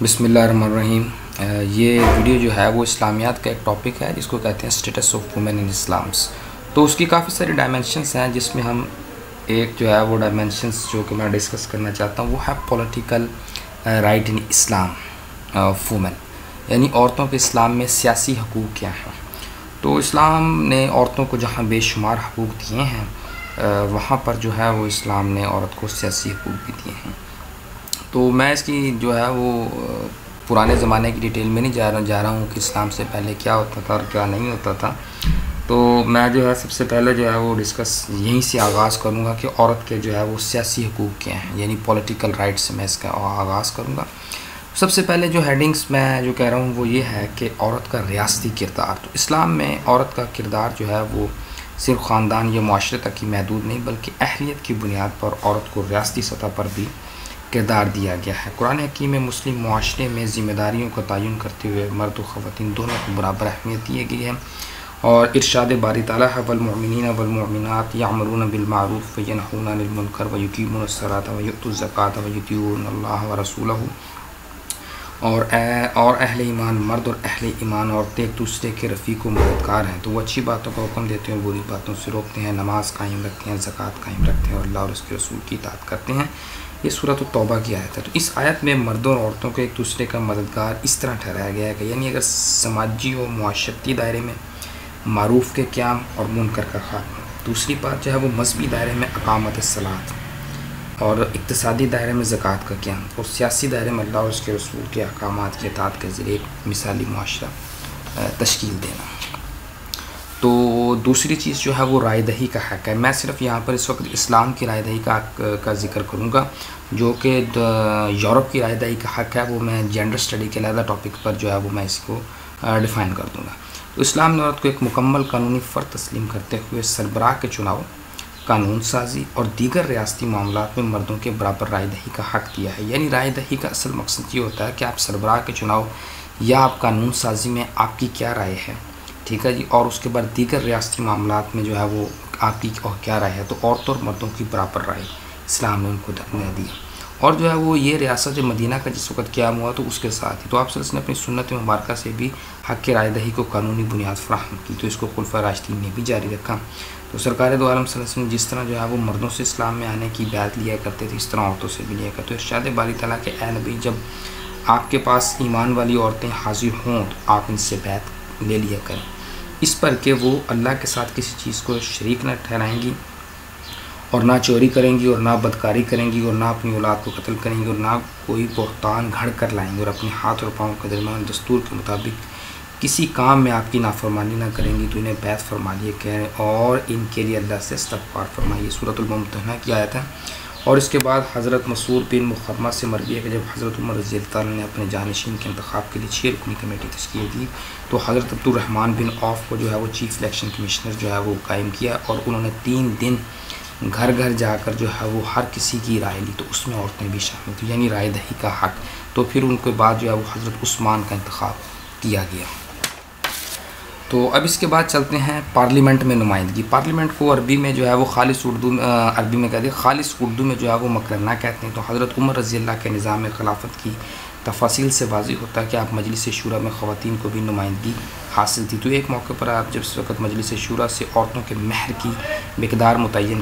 बिस्मिल्लाहिर्रहमानिर्रहीम। ये वीडियो जो है वो इस्लामियात का एक टॉपिक है जिसको कहते हैं status of women in Islam's. तो उसकी काफ़ी सारी डायमेंशंस हैं, जिसमें हम एक जो है वो डायमेंशंस जो कि मैं डिस्कस करना चाहता हूँ वो है political right in Islam of women, यानी औरतों के इस्लाम में सियासी हकूक़ क्या हैं। तो इस्लाम ने औरतों को जहाँ बेशुमार हकूक़ दिए हैं वहाँ पर जो है वो इस्लाम ने औरत को सियासी हकूक़ भी दिए हैं। तो मैं इसकी जो है वो पुराने ज़माने की डिटेल में नहीं जा रहा हूँ कि इस्लाम से पहले क्या होता था और क्या नहीं होता था। तो मैं जो है सबसे पहले जो है वो डिस्कस यहीं से आगाज़ करूँगा कि औरत के जो है वो सियासी हकूक़ क्या हैं, यानी पॉलिटिकल राइट्स से मैं इसका आगाज़ करूँगा। सबसे पहले जो हेडिंग्स मैं जो कह रहा हूँ वो ये है कि औरत का रियासती किरदार। तो इस्लाम में औरत का किरदार जो है वो सिर्फ ख़ानदान या मुआशरे तक ही महदूद नहीं, बल्कि अहलियत की बुनियाद पर औरत को रियासती सतह पर भी किरदार दिया गया है। कुरान हकीम में मुस्लिम मुआशरे में ज़िम्मेदारियों का तयन करते हुए मर्द व ख़वातीन दोनों को बराबर अहमियत दी गई है। और इरशाद बारी ताला है वल्मुमिनीन वल्मुमिनात यामुरूना बिलमारूफ व यनहूना अनिल मुनकर व युकीमूनस्सलाता व युतूज़ ज़कात व युतीऊनल्लाह व रसूलहू। और अहले ईमान मर्द और अहले ईमान औरतें एक दूसरे के रफ़ीक व मददगार हैं। तो वो अच्छी बातों का हुक्म देते हैं और बुरी बातों से रोकते हैं, नमाज कायम रखते हैं, ज़कात कायम रखते हैं और अल्लाह और उसके रसूल की इताअत करते हैं। ये सूरत तौबा की आयत है। तो इस आयत में मर्दों और औरतों को एक दूसरे का मददगार इस तरह ठहराया गया है कि यानी अगर समाजी व मुआशरती दायरे में मारूफ़ के क़याम और मुनकर का खात्मा, दूसरी बात जो है वो मजहबी दायरे में अकामत सलात और इक़्तिसादी दायरे में ज़कात का क़याम और सियासी दायरे में अल्लाह और उसके रसूल के अहकामात की इताअत के ज़रिए एक मिसाली मुआशरा तश्कील देना। तो दूसरी चीज़ जो है वो रायदही का हक़ है। मैं सिर्फ यहाँ पर इस वक्त इस्लाम की रायदही का ज़िक्र करूँगा, जो कि यूरोप की रायदही का हक़ है वो मैं जेंडर स्टडी के अलग टॉपिक पर जो है वो मैं इसको डिफ़ाइन कर दूँगा। तो इस्लाम ने औरत को एक मुकम्मल कानूनी फ़र्द तस्लीम करते हुए सरबराह के चुनाव, कानून साजी और दीगर रियासती मामलात में मर्दों के बराबर रायदही का हक़ दिया है। यानी रायदही का असल मकसद ये होता है कि आप सरबराह के चुनाव या आप कानून साजी में आपकी क्या राय है, ठीक है जी, और उसके बाद दीगर रियासती मामलात में जो है वो आपकी और क्या राय है। तो औरतों और मर्दों की बराबर राय इस्लाम ने उनको दी। और जो है वो ये रियासत मदीना का जिस वक्त क़याम हुआ तो उसके साथ ही तो आप ने अपनी सुन्नत मुबारक से भी हक़ के रायदही को कानूनी बुनियाद फराहम की। तो इसको खुलफा राशिदीन ने भी जारी रखा। तो सरकार दो आलम सल्लल्लाहु अलैहि वसल्लम जिस तरह जो है वो मर्दों से इस्लाम में आने की बैत लिया करते थे, इस तरह औरतों से भी लिया करते। तो इरशाद बारी ताला के ऐ नबी, जब आपके पास ईमान वाली औरतें हाजिर हों तो आप इनसे बैत ले लिया करें, इस पर कि वो अल्लाह के साथ किसी चीज़ को शरीक न ठहराएंगी और ना चोरी करेंगी और ना बदकारी करेंगी और ना अपनी औलाद को कत्ल करेंगी और ना कोई बहतान घड़ कर लाएंगी और अपने हाथ और पाँव के दरमियान दस्तूर के मुताबिक किसी काम में आपकी नाफरमानी ना करेंगी, तो इन्हें बैत फरमा लिए करें और इनके लिए अल्लाह से इस्तग़फ़ार फरमाइए। सूरतुल मुम्तहना की आयत है। और इसके बाद हज़रत मसूद बिन मुखरमा से मरवी है कि जब हज़रत उमर रज़ी अल्लाह तआला ने अपने जानशीन के इंतखाब के लिए 6 रुकनी कमेटी तश्कील दी, तो हज़रत अब्दुर्रहमान बिन औफ़ को जो है वो चीफ़ इलेक्शन कमिश्नर जो है वो कायम किया और उन्होंने 3 दिन घर घर जाकर जो है वो हर किसी की राय ली। तो उसमें औरतें भी शामिल थी, यानी रायदही का हक़। तो फिर उनके बाद जो है वो हज़रत उस्मान का इंतखाब किया गया। तो अब इसके बाद चलते हैं पार्लियामेंट में नुमाइंदगी। पार्लियामेंट को अरबी में जो है वो खालिस उर्दू अरबी में कहते हैं, खालिस उर्दू में जो है वो मकरना कहते हैं। तो हज़रत उमर रज़ी अल्लाह के निज़ाम खिलाफत की तफासिल से वाज़िह होता है कि आप मजलिस शूरा में ख़वातीन को भी नुमाइंदगी हासिल थी। तो एक मौके पर आप जब इस वक्त मजलिस शूरा से औरतों के महर की मिकदार मुतय्यन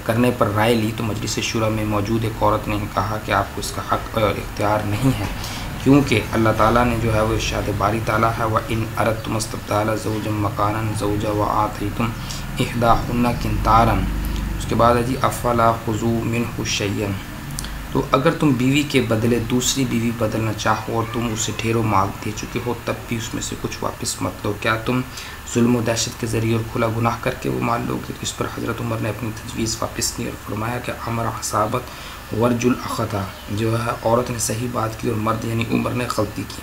करने पर राय ली, तो मजलिस शूरा में मौजूद एक औरत ने कहा कि आपको इसका हक़ और इख्तियार नहीं है, क्योंकि अल्लाह ताला ने जो है वो इरशाद बारी ताला है व इन अरदतुम इस्तब्दाला ज़ौजन मकानन ज़ौजा व आतैतुम इहदाहुन्ना किंतारन। उसके बाद है जी अफ़ला खुज़ू मिन्हु शय्यन। तो अगर तुम बीवी के बदले दूसरी बीवी बदलना चाहो और तुम उसे ढेरों माल दे चुके हो, तब भी उसमें से कुछ वापस मत लो। क्या तुम जुल्म व दहशत के ज़रिए और खुला गुनाह करके वो माल लोगे? तो इस पर हज़रत उमर ने अपनी तजवीज़ वापस की और फरमाया कि अमर हसाबत वर्जुल अख़ता, जो है औरत ने सही बात की और मर्द यानी उमर ने गलती की।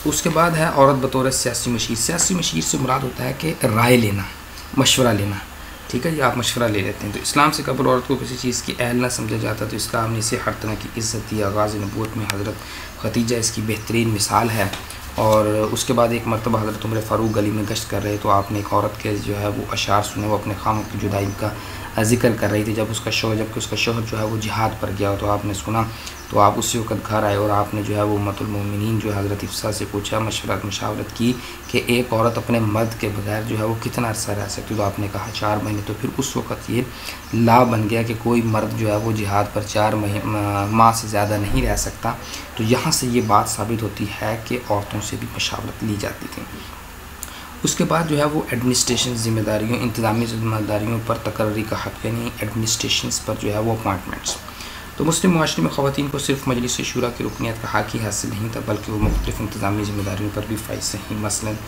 उसके बाद है औरत बतौर सियासी मशीर। सियासी मशीर से मुराद होता है कि राय लेना, मशवरा लेना, ठीक है जी, आप मशवरा ले लेते हैं। तो इस्लाम से कबल औरत को किसी चीज़ की अहल ना समझा जाता, तो इस्लाम ने इसे हर तरह की इज़्ज़त दी। आगाज़ नबूवत में हज़रत खदीजा इसकी बेहतरीन मिसाल है। और उसके बाद एक मरतबा हज़रत उमर फ़ारूक गली में गश्त कर रहे, तो आपने एक औरत के जो है वो अशार सुने, वो अपने खामों की जुदाई का ज़िक्र कर रही थी जबकि उसका शौहर जो है वो जिहाद पर गया, तो आपने सुना, तो आप उसी वक्त घर आए और आपने जो है वो उम्मतुल मोमिनीन जो है हज़रत हिफ्सा से पूछा, मशावरत की कि एक औरत अपने मर्द के बगैर जो है वो कितना अरसा रह सकती, तो आपने कहा 4 महीने। तो फिर उस वक्त ये ला बन गया कि कोई मर्द जो है वो जिहाद पर 4 माह से ज़्यादा नहीं रह सकता। तो यहाँ से ये बात साबित होती है कि औरतों से भी मशावरत ली जाती थी। उसके बाद जो है वो एडमिनिस्ट्रेशन ज़िम्मेदारियों, इंतज़ामी ज़िम्मेदारियों पर तकर्री का हक़, यानी एडमिनिस्ट्रेशन पर जो है वो अपॉइंटमेंट्स। तो मुस्लिम माशरे में ख़वातीन को सिर्फ मजलिस शूरा की रुकनीत का हक़ ही हासिल नहीं था, बल्कि वो मुख्तलिफ़ इंतज़ामी ज़िम्मेदारियों पर भी फ़ाइज़ हैं। मसलन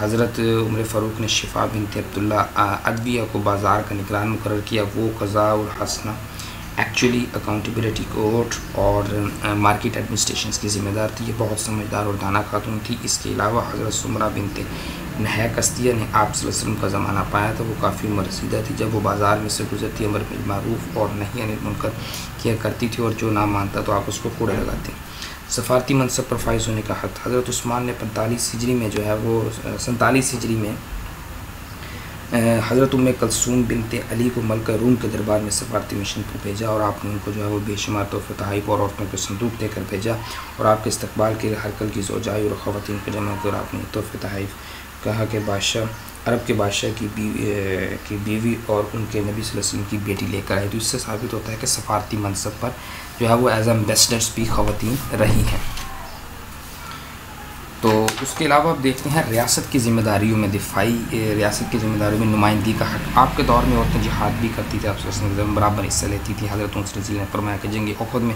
हज़रत उमर फ़ारूक ने शिफ़ा बिनत अब्दुल्ला अदविया को बाज़ार का निगरान मुकर्रर किया। वो क़ज़ा और हसना, एक्चुअली अकाउंटेबिलिटी कोर्ट और मार्केट एडमिनिस्ट्रेशन की ज़िम्मेदार थी। ये बहुत समझदार और दाना खातून थी। इसके अलावा हज़रत सुमरा बिनत नहया कस्तिया ने आप सल्लल्लाहु अलैहि वसल्लम का ज़माना पाया था। वो काफ़ी उम्र रसीदा थी। जब वो बाज़ार में से गुजरती, अमर बिल मारूफ़ और नही अनिल मुनकर किया करती थी, और जो ना मानता तो आप उसको कूड़े लगाते। सफ़ारती मनसब पर फाइज़ होने का हक़। हज़रत उस्मान ने 45 हिजरी में जो है वो 47 हिजरी में हज़रत उम्मे कलसूम बिनत अली को मलका रूम के दरबार में सफ़ारती मिशन पर भेजा, और आपने उनको जो है वो बेशुमार तोहफ़े तहाइफ और औरतों के संदूक देकर भेजा, और आपके इस्तकबाल के हरकल की ज़ौजाई और ख़वातीन को जमा कर आपने तोहफ़े तहाइफ कहा कि बादशाह, अरब के बादशाह की बीवी और उनके नबी सल्लल्लाहु अलैहि वसल्लम की बेटी लेकर आए। तो इससे साबित होता है कि सफ़ारती मनसब पर जो है वो एज़ एम्बेसडर्स भी ख़वातीन रही हैं। तो उसके अलावा आप देखते हैं रियासत की ज़िम्मेदारियों में रियासत की ज़िम्मेदारियों में नुमाइंदगी का हक़। आपके दौर में औरतें जिहाद भी करती थी, आप बराबर हिस्सा लेती थी। हज़रत उन्स ने फरमाया कि जंग उहद में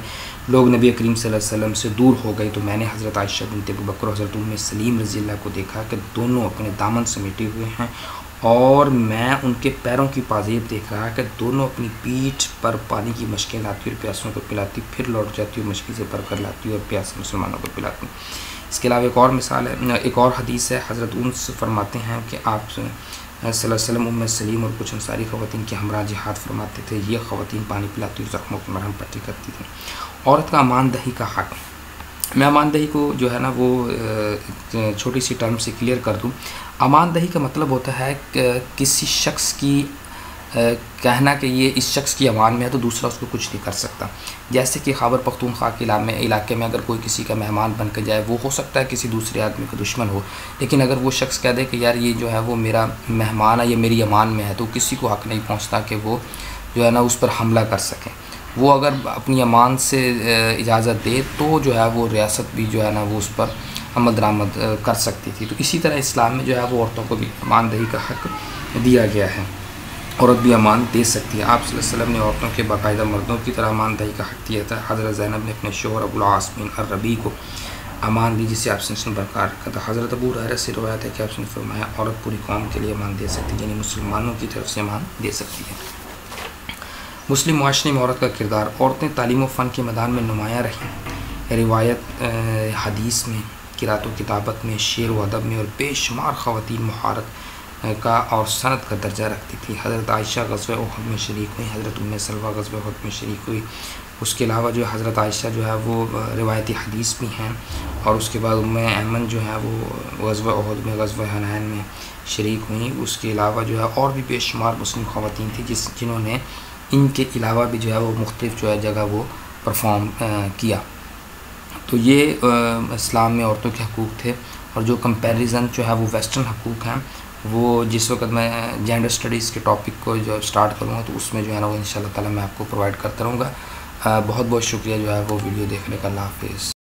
लोग नबी करीम सल्लल्लाहु अलैहि वसल्लम से दूर हो गए, तो मैंने हज़रत आयशा बिनत अबू बकर और हज़रत उम्मे सलीम रज़ी अल्लाह को देखा कि दोनों अपने दामन समेटे हुए हैं, और मैं उनके पैरों की पाजेब देख रहा कि दोनों अपनी पीठ पर पानी की मशकें लाती और प्यासों को पिलाती, फिर लौट जाती और मशकी से भर कर लाती और प्यासे मुसलमानों को पिलाती। इसके अलावा एक और मिसाल है, एक और हदीस है। हज़रत उन्स फरमाते हैं कि आप सल्लल्लाहु अलैहि वसल्लम उम्मे सलीम और कुछ अंसारी ख़वातीन के हमरा जिहाद फरमाते थे। ये ख़वातीन पानी पिलाती और ज़ख्मों की मरहम पट्टी करती थी। औरत का अमानदही का हक़। मैं अमानदही को जो है ना वो छोटी सी टर्म से क्लियर कर दूँ। अमानदही का मतलब होता है कि किसी शख्स की कहना कि ये इस शख्स की अमान में है तो दूसरा उसको कुछ नहीं कर सकता। जैसे कि खैबर पख्तूनख्वा के इलाके में अगर कोई किसी का मेहमान बन कर जाए, वो हो सकता है किसी दूसरे आदमी का दुश्मन हो, लेकिन अगर वो शख्स कह दे कि यार ये जो है वो मेरा मेहमान है, ये मेरी अमान में है, तो किसी को हक़ नहीं पहुँचता कि वो जो है ना उस पर हमला कर सकें। वो अगर अपनी अमान से इजाज़त दे तो जो है वो रियासत भी जो है ना वो उस पर अमल दरामद कर सकती थी। तो इसी तरह इस्लाम में जो है वो औरतों को भी अमानदही का हक़ दिया गया है। औरत भी अमान दे सकती है। आप सल्लल्लाहु अलैहि वसल्लम ने औरतों के बाकायदा मर्दों की तरह अमानदही का हक़ दिया था। हज़रत ज़ैनब ने अपने शौहर अबुल आस बिन अर-रबी को अमान दी, जिसे आपने बरकरार रखा था। हज़रत अबू हुरैरा से रवायत है कि आपने फरमाया औरत पूरी कौम के लिए अमान दे सकती है, यानी मुसलमानों की तरफ से अमान दे सकती है। मुस्लिम मुआशरे में औरत का किरदार। औरतें तालीम व फ़न के मैदान में नुमायाँ रहीं। रिवायत, हदीस में, क़िराअत व किताबत में, शेर व अदब में, और बेशुमार ख़वातीन महारत का और सनत का दर्जा रखती थी। हज़रत आयशा ग़ज़वा उहद में शरीक हुई, हज़रत उम्मे सलमा ग़ज़वा उहद में शरीक हुई। उसके अलावा जो हज़रत आयशा जो है वो रिवायती हदीस भी हैं, और उसके बाद उम्मे ऐमन जो है वो ग़ज़वा उहद में, ग़ज़वा हुनैन में शरीक हुई। उसके अलावा जो है और भी बेशुमार मुस्लिम ख़वातीन थी जिन्होंने इनके अलावा भी जो है वो मुख्तलिफ़ जो है जगह वो परफॉर्म किया। तो ये इस्लाम में औरतों के हकूक़ थे। और जो कंपैरिजन जो है वो वेस्टर्न हकूक़ हैं, वो जिस वक्त मैं जेंडर स्टडीज़ के टॉपिक को जो स्टार्ट करूँगा तो उसमें जो है ना वो इंशाअल्लाह ताला मैं आपको प्रोवाइड करता रहूँगा। बहुत बहुत शुक्रिया जो है वो वीडियो देखने का। अल्लाह हाफ़िज़।